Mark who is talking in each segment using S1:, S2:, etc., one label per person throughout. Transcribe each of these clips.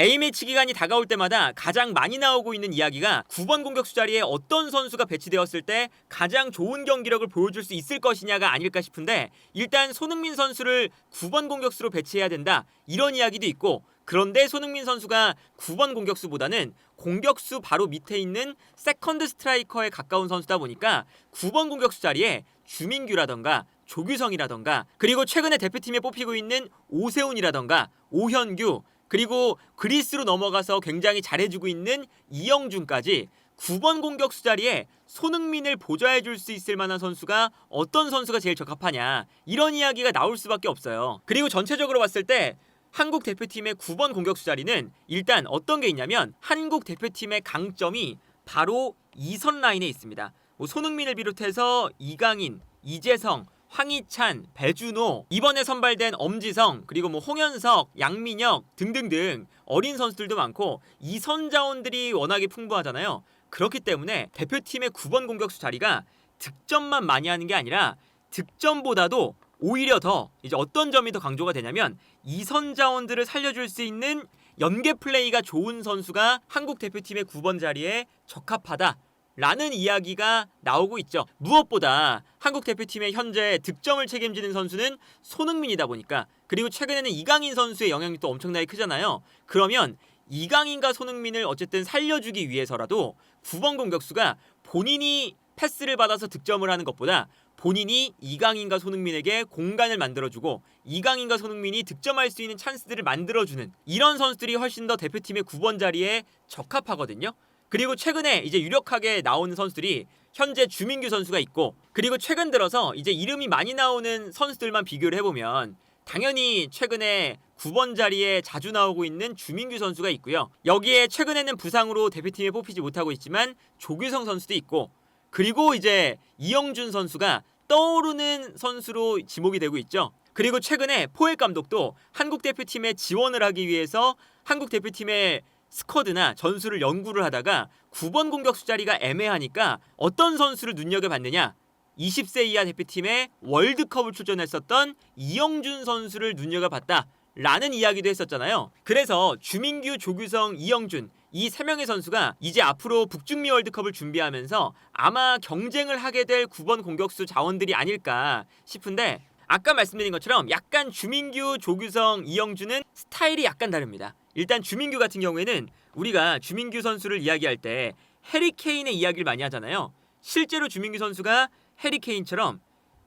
S1: A매치 기간이 다가올 때마다 가장 많이 나오고 있는 이야기가 9번 공격수 자리에 어떤 선수가 배치되었을 때 가장 좋은 경기력을 보여줄 수 있을 것이냐가 아닐까 싶은데, 일단 손흥민 선수를 9번 공격수로 배치해야 된다 이런 이야기도 있고, 그런데 손흥민 선수가 9번 공격수보다는 공격수 바로 밑에 있는 세컨드 스트라이커에 가까운 선수다 보니까 9번 공격수 자리에 주민규라던가 조규성이라던가, 그리고 최근에 대표팀에 뽑히고 있는 오세훈이라던가 오현규, 그리고 그리스로 넘어가서 굉장히 잘해주고 있는 이영준까지 9번 공격수 자리에 손흥민을 보좌해줄 수 있을 만한 선수가 어떤 선수가 제일 적합하냐, 이런 이야기가 나올 수밖에 없어요. 그리고 전체적으로 봤을 때 한국 대표팀의 9번 공격수 자리는 일단 어떤 게 있냐면, 한국 대표팀의 강점이 바로 2선 라인에 있습니다. 손흥민을 비롯해서 이강인, 이재성, 황희찬, 배준호, 이번에 선발된 엄지성, 그리고 홍현석, 양민혁 등등등 어린 선수들도 많고, 이 선 자원들이 워낙에 풍부하잖아요. 그렇기 때문에 대표팀의 9번 공격수 자리가 득점만 많이 하는 게 아니라 득점보다도 오히려 더 이제 어떤 점이 더 강조가 되냐면, 이 선 자원들을 살려줄 수 있는 연계 플레이가 좋은 선수가 한국 대표팀의 9번 자리에 적합하다 라는 이야기가 나오고 있죠. 무엇보다 한국 대표팀의 현재 득점을 책임지는 선수는 손흥민이다 보니까, 그리고 최근에는 이강인 선수의 영향이 또 엄청나게 크잖아요. 그러면 이강인과 손흥민을 어쨌든 살려주기 위해서라도 9번 공격수가 본인이 패스를 받아서 득점을 하는 것보다 본인이 이강인과 손흥민에게 공간을 만들어주고 이강인과 손흥민이 득점할 수 있는 찬스들을 만들어주는 이런 선수들이 훨씬 더 대표팀의 9번 자리에 적합하거든요. 그리고 최근에 이제 유력하게 나오는 선수들이 현재 주민규 선수가 있고, 그리고 최근 들어서 이제 이름이 많이 나오는 선수들만 비교를 해보면 당연히 최근에 9번 자리에 자주 나오고 있는 주민규 선수가 있고요. 여기에 최근에는 부상으로 대표팀에 뽑히지 못하고 있지만 조규성 선수도 있고, 그리고 이제 이영준 선수가 떠오르는 선수로 지목이 되고 있죠. 그리고 최근에 포획 감독도 한국 대표팀에 지원을 하기 위해서 한국 대표팀의 스쿼드나 전술을 연구를 하다가 9번 공격수 자리가 애매하니까 어떤 선수를 눈여겨봤느냐, 20세 이하 대표팀에 월드컵을 출전했었던 이영준 선수를 눈여겨봤다 라는 이야기도 했었잖아요. 그래서 주민규, 조규성, 이영준 이 3명의 선수가 이제 앞으로 북중미 월드컵을 준비하면서 아마 경쟁을 하게 될 9번 공격수 자원들이 아닐까 싶은데, 아까 말씀드린 것처럼 약간 주민규, 조규성, 이영준은 스타일이 약간 다릅니다. 일단 주민규 같은 경우에는 우리가 주민규 선수를 이야기할 때 해리케인의 이야기를 많이 하잖아요. 실제로 주민규 선수가 해리케인처럼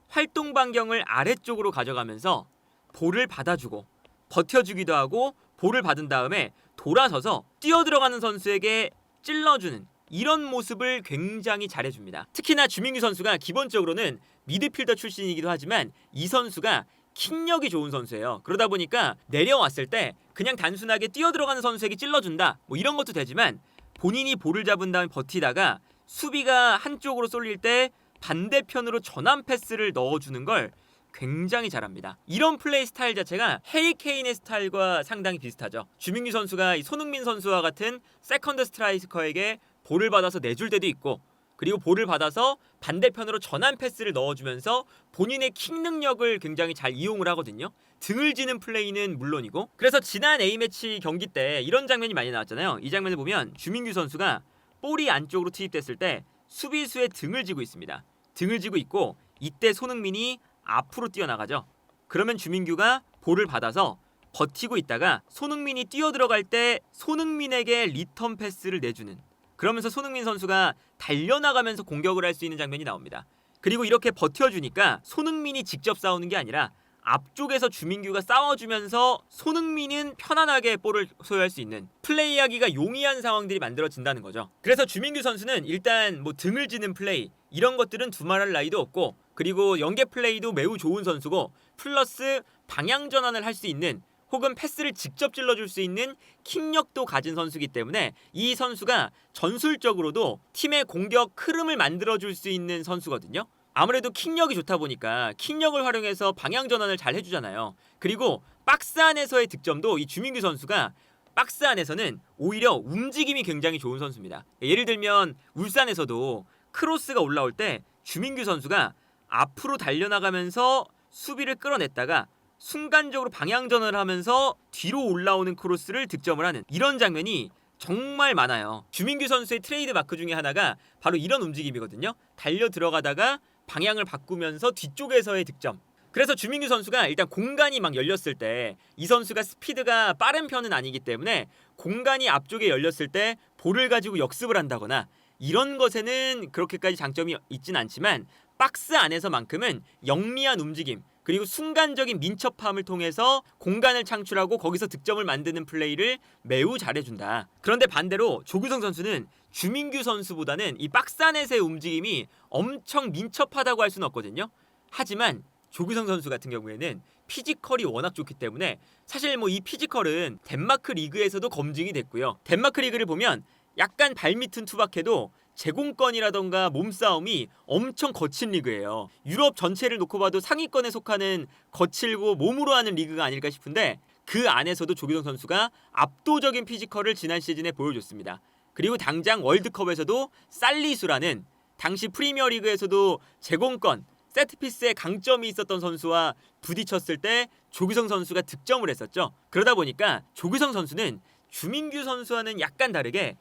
S1: 활동 반경을 아래쪽으로 가져가면서 볼을 받아주고 버텨주기도 하고, 볼을 받은 다음에 돌아서서 뛰어들어가는 선수에게 찔러주는 이런 모습을 굉장히 잘해줍니다. 특히나 주민규 선수가 기본적으로는 미드필더 출신이기도 하지만 이 선수가 킥력이 좋은 선수예요. 그러다 보니까 내려왔을 때 그냥 단순하게 뛰어들어가는 선수에게 찔러준다 이런 것도 되지만, 본인이 볼을 잡은 다음에 버티다가 수비가 한쪽으로 쏠릴 때 반대편으로 전환 패스를 넣어주는 걸 굉장히 잘합니다. 이런 플레이 스타일 자체가 해리케인의 스타일과 상당히 비슷하죠. 주민규 선수가 손흥민 선수와 같은 세컨드 스트라이커에게 볼을 받아서 내줄 때도 있고, 그리고 볼을 받아서 반대편으로 전환 패스를 넣어주면서 본인의 킥 능력을 굉장히 잘 이용을 하거든요. 등을 지는 플레이는 물론이고. 그래서 지난 A매치 경기 때 이런 장면이 많이 나왔잖아요. 이 장면을 보면 주민규 선수가 볼이 안쪽으로 투입됐을 때 수비수의 등을 지고 있습니다. 등을 지고 있고, 이때 손흥민이 앞으로 뛰어나가죠. 그러면 주민규가 볼을 받아서 버티고 있다가 손흥민이 뛰어들어갈 때 손흥민에게 리턴 패스를 내주는, 그러면서 손흥민 선수가 달려나가면서 공격을 할 수 있는 장면이 나옵니다. 그리고 이렇게 버텨주니까 손흥민이 직접 싸우는 게 아니라 앞쪽에서 주민규가 싸워주면서 손흥민은 편안하게 볼을 소유할 수 있는, 플레이하기가 용이한 상황들이 만들어진다는 거죠. 그래서 주민규 선수는 일단 등을 지는 플레이 이런 것들은 두말할 나위도 없고, 그리고 연계 플레이도 매우 좋은 선수고, 플러스 방향 전환을 할 수 있는 혹은 패스를 직접 찔러줄 수 있는 킥력도 가진 선수이기 때문에 이 선수가 전술적으로도 팀의 공격 흐름을 만들어줄 수 있는 선수거든요. 아무래도 킥력이 좋다 보니까 킥력을 활용해서 방향 전환을 잘 해주잖아요. 그리고 박스 안에서의 득점도 이 주민규 선수가 박스 안에서는 오히려 움직임이 굉장히 좋은 선수입니다. 예를 들면 울산에서도 크로스가 올라올 때 주민규 선수가 앞으로 달려나가면서 수비를 끌어냈다가 순간적으로 방향 전환을 하면서 뒤로 올라오는 크로스를 득점을 하는 이런 장면이 정말 많아요. 주민규 선수의 트레이드 마크 중에 하나가 바로 이런 움직임이거든요. 달려 들어가다가 방향을 바꾸면서 뒤쪽에서의 득점. 그래서 주민규 선수가 일단 공간이 막 열렸을 때 이 선수가 스피드가 빠른 편은 아니기 때문에 공간이 앞쪽에 열렸을 때 볼을 가지고 역습을 한다거나 이런 것에는 그렇게까지 장점이 있진 않지만 박스 안에서만큼은 영리한 움직임 그리고 순간적인 민첩함을 통해서 공간을 창출하고 거기서 득점을 만드는 플레이를 매우 잘해준다. 그런데 반대로 조규성 선수는 주민규 선수보다는 이 박스 안에서의 움직임이 엄청 민첩하다고 할 수는 없거든요. 하지만 조규성 선수 같은 경우에는 피지컬이 워낙 좋기 때문에 사실 뭐 이 피지컬은 덴마크 리그에서도 검증이 됐고요. 덴마크 리그를 보면 약간 발밑은 투박해도 제공권이라던가 몸싸움이 엄청 거친 리그예요. 유럽 전체를 놓고 봐도 상위권에 속하는 거칠고 몸으로 하는 리그가 아닐까 싶은데 그 안에서도 조규성 선수가 압도적인 피지컬을 지난 시즌에 보여줬습니다. 그리고 당장 월드컵에서도 살리수라는 당시 프리미어리그에서도 제공권, 세트피스에 강점이 있었던 선수와 부딪혔을 때 조규성 선수가 득점을 했었죠. 그러다 보니까 조규성 선수는 주민규 선수와는 약간 다르게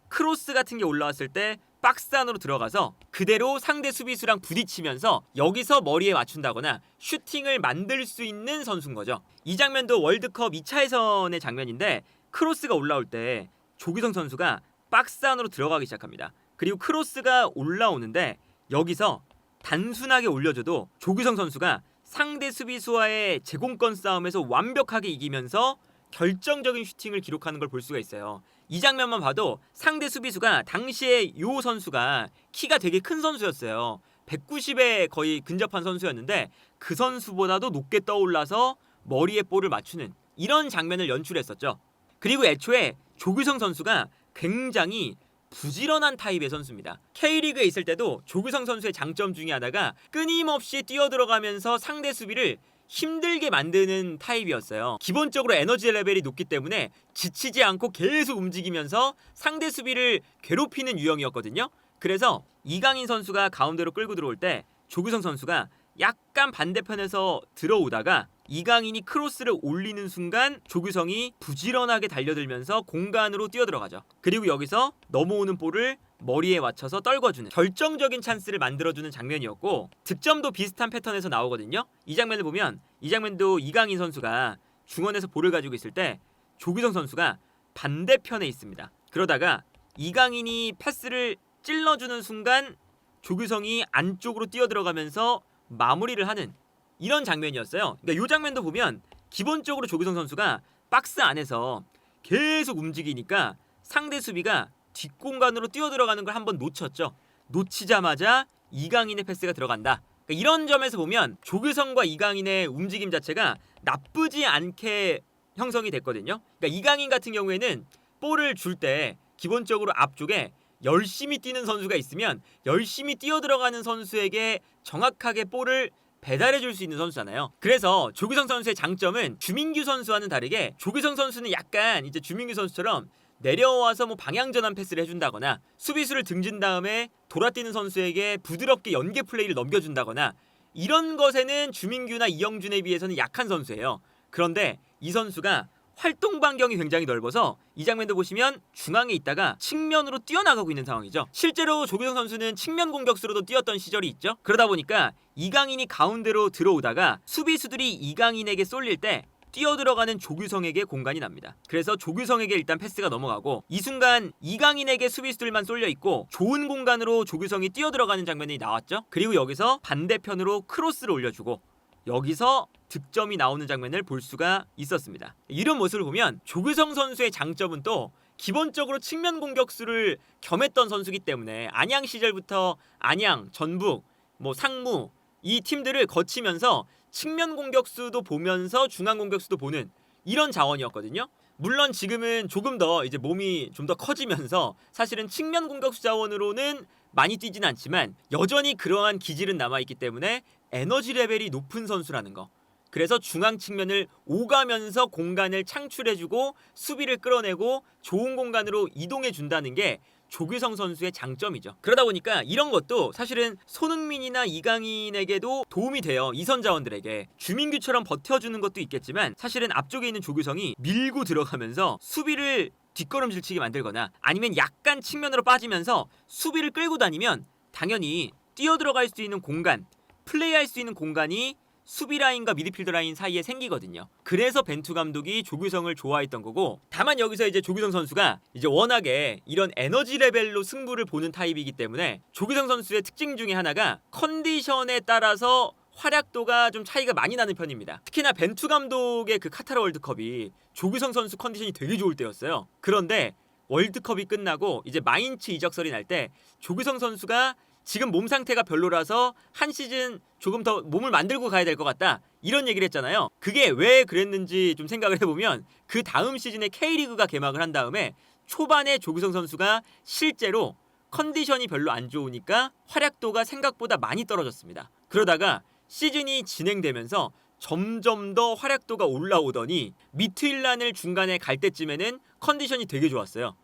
S1: 크로스 같은 게 올라왔을 때 박스 안으로 들어가서 그대로 상대 수비수랑 부딪히면서 여기서 머리에 맞춘다거나 슈팅을 만들 수 있는 선수인 거죠. 이 장면도 월드컵 2차 예선의 장면인데 크로스가 올라올 때 조규성 선수가 박스 안으로 들어가기 시작합니다. 그리고 크로스가 올라오는데 여기서 단순하게 올려줘도 조규성 선수가 상대 수비수와의 제공권 싸움에서 완벽하게 이기면서 결정적인 슈팅을 기록하는 걸 볼 수가 있어요. 이 장면만 봐도 상대 수비수가 당시에 요 선수가 키가 되게 큰 선수였어요. 190에 거의 근접한 선수였는데 그 선수보다도 높게 떠올라서 머리에 볼을 맞추는 이런 장면을 연출했었죠. 그리고 애초에 조규성 선수가 굉장히 부지런한 타입의 선수입니다. K리그에 있을 때도 조규성 선수의 장점 중에 하나가 끊임없이 뛰어들어가면서 상대 수비를 힘들게 만드는 타입이었어요. 기본적으로 에너지 레벨이 높기 때문에 지치지 않고 계속 움직이면서 상대 수비를 괴롭히는 유형이었거든요. 그래서 이강인 선수가 가운데로 끌고 들어올 때 조규성 선수가 약간 반대편에서 들어오다가 이강인이 크로스를 올리는 순간 조규성이 부지런하게 달려들면서 공간으로 뛰어들어가죠. 그리고 여기서 넘어오는 볼을 머리에 맞춰서 떨궈주는 결정적인 찬스를 만들어주는 장면이었고 득점도 비슷한 패턴에서 나오거든요. 이 장면을 보면 이 장면도 이강인 선수가 중원에서 볼을 가지고 있을 때 조규성 선수가 반대편에 있습니다. 그러다가 이강인이 패스를 찔러주는 순간 조규성이 안쪽으로 뛰어들어가면서 마무리를 하는 이런 장면이었어요. 그러니까 이 장면도 보면 기본적으로 조규성 선수가 박스 안에서 계속 움직이니까 상대 수비가 뒷공간으로 뛰어들어가는 걸 한번 놓쳤죠. 놓치자마자 이강인의 패스가 들어간다. 그러니까 이런 점에서 보면 조규성과 이강인의 움직임 자체가 나쁘지 않게 형성이 됐거든요. 그러니까 이강인 같은 경우에는 볼을 줄 때 기본적으로 앞쪽에 열심히 뛰는 선수가 있으면 열심히 뛰어들어가는 선수에게 정확하게 볼을 배달해 줄 수 있는 선수잖아요. 그래서 조규성 선수의 장점은 주민규 선수와는 다르게 조규성 선수는 약간 이제 주민규 선수처럼 내려와서 뭐 방향 전환 패스를 해준다거나 수비수를 등진 다음에 돌아뛰는 선수에게 부드럽게 연계 플레이를 넘겨준다거나 이런 것에는 주민규나 이영준에 비해서는 약한 선수예요. 그런데 이 선수가 활동 반경이 굉장히 넓어서 이 장면도 보시면 중앙에 있다가 측면으로 뛰어나가고 있는 상황이죠. 실제로 조규성 선수는 측면 공격수로도 뛰었던 시절이 있죠. 그러다 보니까 이강인이 가운데로 들어오다가 수비수들이 이강인에게 쏠릴 때 뛰어들어가는 조규성에게 공간이 납니다. 그래서 조규성에게 일단 패스가 넘어가고 이 순간 이강인에게 수비수들만 쏠려 있고 좋은 공간으로 조규성이 뛰어들어가는 장면이 나왔죠. 그리고 여기서 반대편으로 크로스를 올려주고 여기서 득점이 나오는 장면을 볼 수가 있었습니다. 이런 모습을 보면 조규성 선수의 장점은 또 기본적으로 측면 공격수를 겸했던 선수기 때문에 안양 시절부터 안양, 전북, 뭐 상무 이 팀들을 거치면서 측면 공격수도 보면서 중앙 공격수도 보는 이런 자원이었거든요. 물론 지금은 조금 더 이제 몸이 좀 더 커지면서 사실은 측면 공격수 자원으로는 많이 뛰진 않지만 여전히 그러한 기질은 남아있기 때문에 에너지 레벨이 높은 선수라는 거. 그래서 중앙 측면을 오가면서 공간을 창출해주고 수비를 끌어내고 좋은 공간으로 이동해준다는 게 조규성 선수의 장점이죠. 그러다 보니까 이런 것도 사실은 손흥민이나 이강인에게도 도움이 돼요. 이선 자원들에게. 주민규처럼 버텨주는 것도 있겠지만 사실은 앞쪽에 있는 조규성이 밀고 들어가면서 수비를 뒷걸음질치게 만들거나 아니면 약간 측면으로 빠지면서 수비를 끌고 다니면 당연히 뛰어들어갈 수 있는 공간, 플레이할 수 있는 공간이 수비 라인과 미드필더 라인 사이에 생기거든요. 그래서 벤투 감독이 조규성을 좋아했던 거고, 다만 여기서 이제 조규성 선수가 이제 워낙에 이런 에너지 레벨로 승부를 보는 타입이기 때문에 조규성 선수의 특징 중에 하나가 컨디션에 따라서 활약도가 좀 차이가 많이 나는 편입니다. 특히나 벤투 감독의 그 카타르 월드컵이 조규성 선수 컨디션이 되게 좋을 때였어요. 그런데 월드컵이 끝나고 이제 마인츠 이적설이 날 때 조규성 선수가 지금 몸 상태가 별로라서 한 시즌 조금 더 몸을 만들고 가야 될 것 같다, 이런 얘기를 했잖아요. 그게 왜 그랬는지 좀 생각을 해보면 그 다음 시즌에 K리그가 개막을 한 다음에 초반에 조규성 선수가 실제로 컨디션이 별로 안 좋으니까 활약도가 생각보다 많이 떨어졌습니다. 그러다가 시즌이 진행되면서 점점 더 활약도가 올라오더니 미트윌란을 중간에 갈 때쯤에는 컨디션이 되게 좋았어요.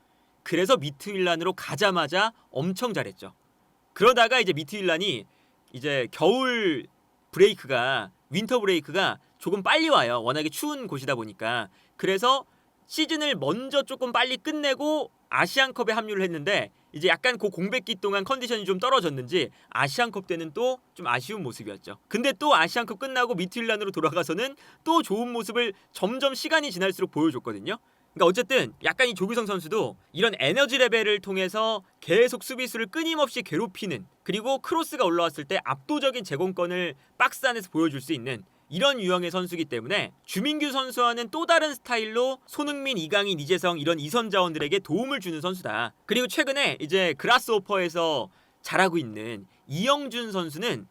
S1: 그래서 미트윌란으로 가자마자 엄청 잘했죠. 그러다가 이제 미트윌란이 이제 겨울 브레이크가, 윈터 브레이크가 조금 빨리 와요. 워낙에 추운 곳이다 보니까. 그래서 시즌을 먼저 조금 빨리 끝내고 아시안컵에 합류를 했는데 이제 약간 그 공백기 동안 컨디션이 좀 떨어졌는지 아시안컵 때는 또 좀 아쉬운 모습이었죠. 근데 또 아시안컵 끝나고 미트윌란으로 돌아가서는 또 좋은 모습을 점점 시간이 지날수록 보여줬거든요. 그러니까 어쨌든 약간 이 조규성 선수도 이런 에너지 레벨을 통해서 계속 수비수를 끊임없이 괴롭히는, 그리고 크로스가 올라왔을 때 압도적인 제공권을 박스 안에서 보여줄 수 있는 이런 유형의 선수이기 때문에 주민규 선수와는 또 다른 스타일로 손흥민, 이강인, 이재성 이런 이선 자원들에게 도움을 주는 선수다. 그리고 최근에 이제 그라스오퍼에서 잘하고 있는 이영준 선수는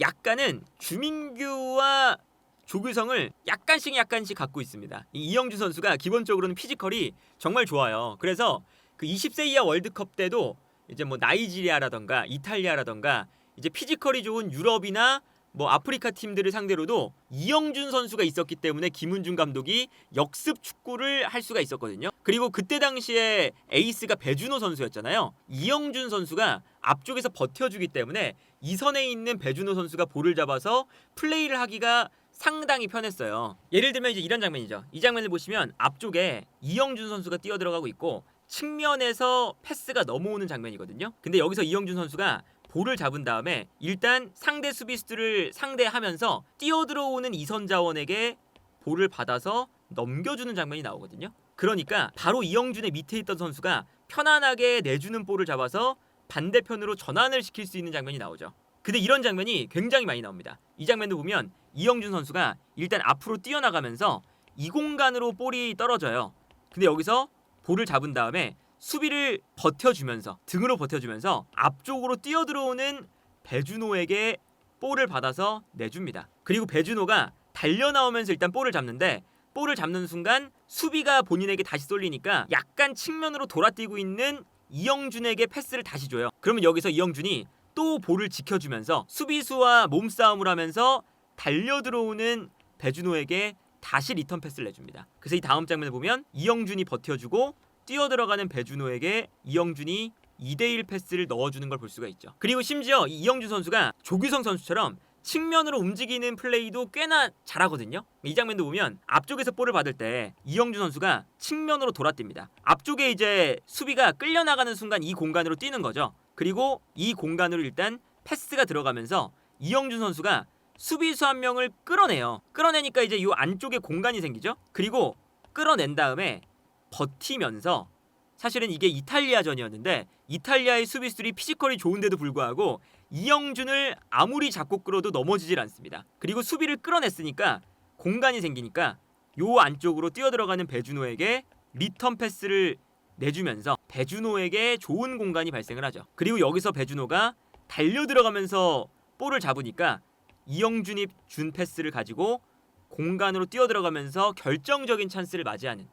S1: 약간은 주민규와 조규성을 약간씩 갖고 있습니다. 이영준 선수가 기본적으로는 피지컬이 정말 좋아요. 그래서 그 20세 이하 월드컵 때도 이제 뭐 나이지리아라던가 이탈리아라던가 이제 피지컬이 좋은 유럽이나 뭐 아프리카 팀들을 상대로도 이영준 선수가 있었기 때문에 김은중 감독이 역습 축구를 할 수가 있었거든요. 그리고 그때 당시에 에이스가 배준호 선수였잖아요. 이영준 선수가 앞쪽에서 버텨주기 때문에 이 선에 있는 배준호 선수가 볼을 잡아서 플레이를 하기가 상당히 편했어요. 예를 들면 이제 이런 장면이죠. 이 장면을 보시면 앞쪽에 이영준 선수가 뛰어들어가고 있고 측면에서 패스가 넘어오는 장면이거든요. 근데 여기서 이영준 선수가 볼을 잡은 다음에 일단 상대 수비수들을 상대하면서 뛰어들어오는 이선 자원에게 볼을 받아서 넘겨주는 장면이 나오거든요. 그러니까 바로 이영준의 밑에 있던 선수가 편안하게 내주는 볼을 잡아서 반대편으로 전환을 시킬 수 있는 장면이 나오죠. 근데 이런 장면이 굉장히 많이 나옵니다. 이 장면도 보면 이영준 선수가 일단 앞으로 뛰어나가면서 이 공간으로 볼이 떨어져요. 근데 여기서 볼을 잡은 다음에 수비를 버텨주면서, 등으로 버텨주면서 앞쪽으로 뛰어들어오는 배준호에게 볼을 받아서 내줍니다. 그리고 배준호가 달려나오면서 일단 볼을 잡는데, 볼을 잡는 순간 수비가 본인에게 다시 쏠리니까 약간 측면으로 돌아뛰고 있는 이영준에게 패스를 다시 줘요. 그러면 여기서 이영준이 또 볼을 지켜주면서 수비수와 몸싸움을 하면서 달려들어오는 배준호에게 다시 리턴 패스를 내줍니다. 그래서 이 다음 장면을 보면 이영준이 버텨주고 뛰어들어가는 배준호에게 이영준이 2대1 패스를 넣어주는 걸 볼 수가 있죠. 그리고 심지어 이 이영준 선수가 조규성 선수처럼 측면으로 움직이는 플레이도 꽤나 잘하거든요. 이 장면도 보면 앞쪽에서 볼을 받을 때 이영준 선수가 측면으로 돌아뜁니다. 앞쪽에 이제 수비가 끌려나가는 순간 이 공간으로 뛰는 거죠. 그리고 이 공간으로 일단 패스가 들어가면서 이영준 선수가 수비수 한 명을 끌어내요. 끌어내니까 이제 이 안쪽에 공간이 생기죠. 그리고 끌어낸 다음에 버티면서, 사실은 이게 이탈리아전이었는데 이탈리아의 수비수들이 피지컬이 좋은데도 불구하고 이영준을 아무리 잡고 끌어도 넘어지질 않습니다. 그리고 수비를 끌어냈으니까 공간이 생기니까 요 안쪽으로 뛰어들어가는 배준호에게 리턴 패스를 내주면서 배준호에게 좋은 공간이 발생을 하죠. 그리고 여기서 배준호가 달려들어가면서 볼을 잡으니까 이영준이 준 패스를 가지고 공간으로 뛰어들어가면서 결정적인 찬스를 맞이하는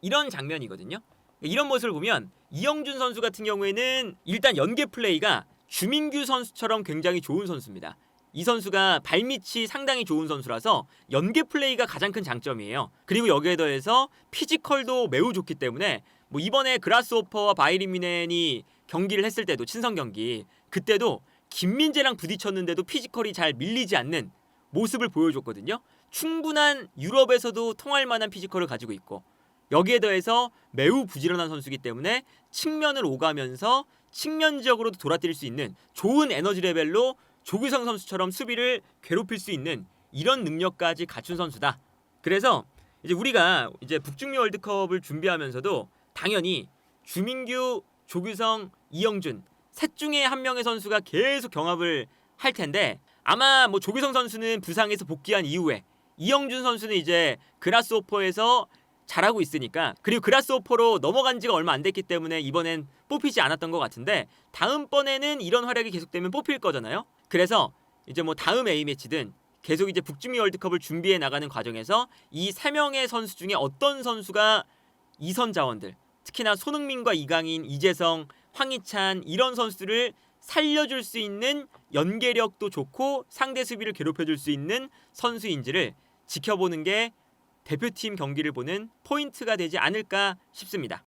S1: 이런 장면이거든요. 이런 모습을 보면 이영준 선수 같은 경우에는 일단 연계 플레이가 주민규 선수처럼 굉장히 좋은 선수입니다. 이 선수가 발밑이 상당히 좋은 선수라서 연계 플레이가 가장 큰 장점이에요. 그리고 여기에 더해서 피지컬도 매우 좋기 때문에 뭐 이번에 그라스호퍼와 바이에른 뮌헨이 경기를 했을 때도 친선 경기 그때도 김민재랑 부딪혔는데도 피지컬이 잘 밀리지 않는 모습을 보여줬거든요. 충분한 유럽에서도 통할 만한 피지컬을 가지고 있고 여기에 더해서 매우 부지런한 선수이기 때문에 측면을 오가면서 측면 지역으로도 돌아뛸 수 있는 좋은 에너지 레벨로 조규성 선수처럼 수비를 괴롭힐 수 있는 이런 능력까지 갖춘 선수다. 그래서 이제 우리가 이제 북중미 월드컵을 준비하면서도 당연히 주민규, 조규성, 이영준 셋 중에 한 명의 선수가 계속 경합을 할 텐데 아마 뭐 조규성 선수는 부상에서 복귀한 이후에 이영준 선수는 이제 그라스호퍼에서 잘하고 있으니까 그리고 그라스호퍼로 넘어간 지가 얼마 안 됐기 때문에 이번엔 뽑히지 않았던 것 같은데 다음번에는 이런 활약이 계속되면 뽑힐 거잖아요. 그래서 이제 뭐 다음 A매치든 계속 이제 북중미 월드컵을 준비해 나가는 과정에서 이 세 명의 선수 중에 어떤 선수가 이선 자원들 특히나 손흥민과 이강인, 이재성, 황희찬 이런 선수들을 살려줄 수 있는 연계력도 좋고 상대 수비를 괴롭혀줄 수 있는 선수인지를 지켜보는 게 대표팀 경기를 보는 포인트가 되지 않을까 싶습니다.